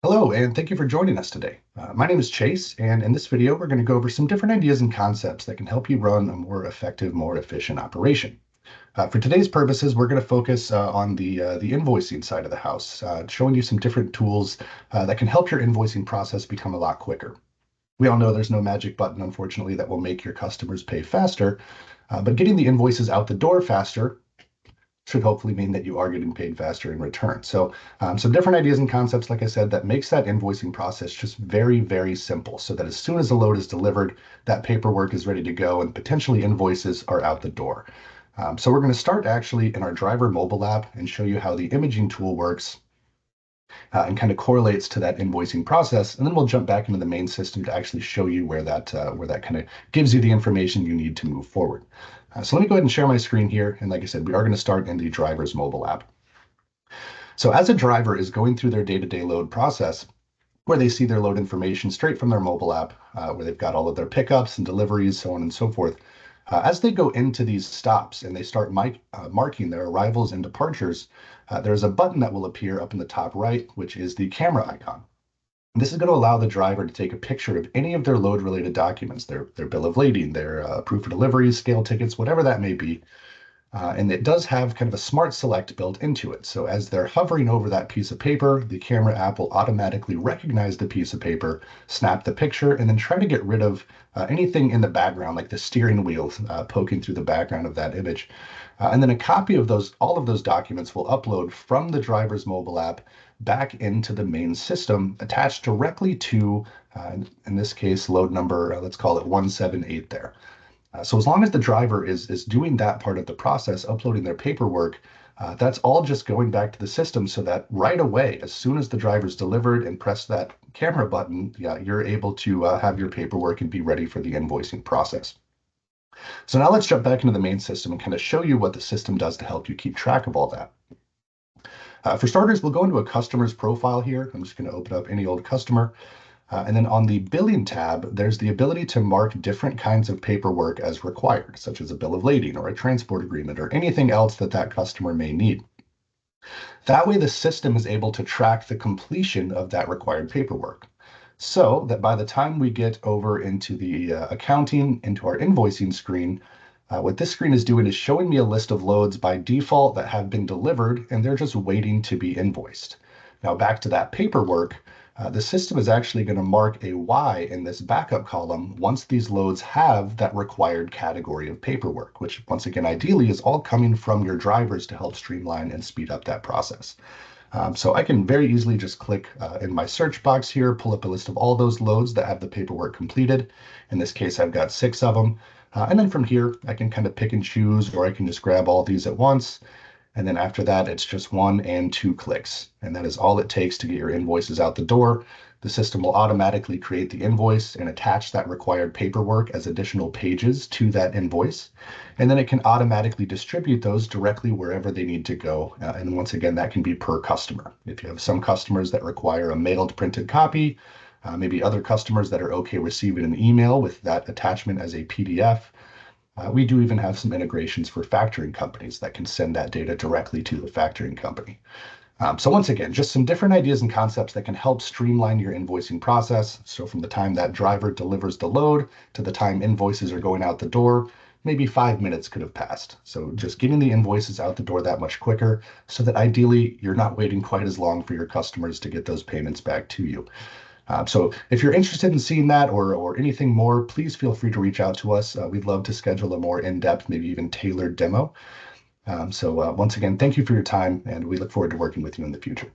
Hello, and thank you for joining us today. My name is Chase, and in this video, we're going to go over some different ideas and concepts that can help you run a more effective, more efficient operation. For today's purposes, we're going to focus on the invoicing side of the house, showing you some different tools that can help your invoicing process become a lot quicker. We all know there's no magic button, unfortunately, that will make your customers pay faster, but getting the invoices out the door faster should hopefully mean that you are getting paid faster in return. So some different ideas and concepts, like I said, that makes that invoicing process just very, very simple so that as soon as the load is delivered, that paperwork is ready to go and potentially invoices are out the door. So we're going to start actually in our driver mobile app and show you how the imaging tool works and kind of correlates to that invoicing process. And then we'll jump back into the main system to actually show you where that kind of gives you the information you need to move forward. So let me go ahead and share my screen here. And like I said, we are going to start in the driver's mobile app. So as a driver is going through their day-to-day load process, where they see their load information straight from their mobile app, where they've got all of their pickups and deliveries, so on and so forth. As they go into these stops and they start marking their arrivals and departures, there's a button that will appear up in the top right, which is the camera icon. This is going to allow the driver to take a picture of any of their load-related documents, their bill of lading, their proof of delivery, scale tickets, whatever that may be. And it does have kind of a smart select built into it. So as they're hovering over that piece of paper, the camera app will automatically recognize the piece of paper, snap the picture, and then try to get rid of anything in the background, like the steering wheel poking through the background of that image. And then a copy of all of those documents will upload from the driver's mobile app back into the main system attached directly to, in this case, load number, let's call it 178 there. So as long as the driver is doing that part of the process, uploading their paperwork, that's all just going back to the system so that right away, as soon as the driver's delivered and press that camera button, yeah, you're able to have your paperwork and be ready for the invoicing process. So now let's jump back into the main system and kind of show you what the system does to help you keep track of all that. For starters, we'll go into a customer's profile here. I'm just going to open up any old customer. And then on the billing tab, there's the ability to mark different kinds of paperwork as required, such as a bill of lading or a transport agreement or anything else that that customer may need. That way, the system is able to track the completion of that required paperwork. So that by the time we get over into the accounting, into our invoicing screen, what this screen is doing is showing me a list of loads by default that have been delivered, and they're just waiting to be invoiced. Now back to that paperwork, the system is actually going to mark a Y in this backup column once these loads have that required category of paperwork, which once again, ideally is all coming from your drivers to help streamline and speed up that process. So I can very easily just click in my search box here, pull up a list of all those loads that have the paperwork completed. In this case, I've got 6 of them. And then from here, I can kind of pick and choose, or I can just grab all these at once. And then after that, it's just 1 and 2 clicks. And that is all it takes to get your invoices out the door. The system will automatically create the invoice and attach that required paperwork as additional pages to that invoice. And then it can automatically distribute those directly wherever they need to go. And once again, that can be per customer. If you have some customers that require a mailed printed copy, maybe other customers that are okay receiving an email with that attachment as a PDF. We do even have some integrations for factoring companies that can send that data directly to the factoring company. So once again, just some different ideas and concepts that can help streamline your invoicing process. So from the time that driver delivers the load to the time invoices are going out the door, maybe 5 minutes could have passed. So just getting the invoices out the door that much quicker so that ideally you're not waiting quite as long for your customers to get those payments back to you. So if you're interested in seeing that or anything more, please feel free to reach out to us. We'd love to schedule a more in-depth, maybe even tailored demo. So once again, thank you for your time, and we look forward to working with you in the future.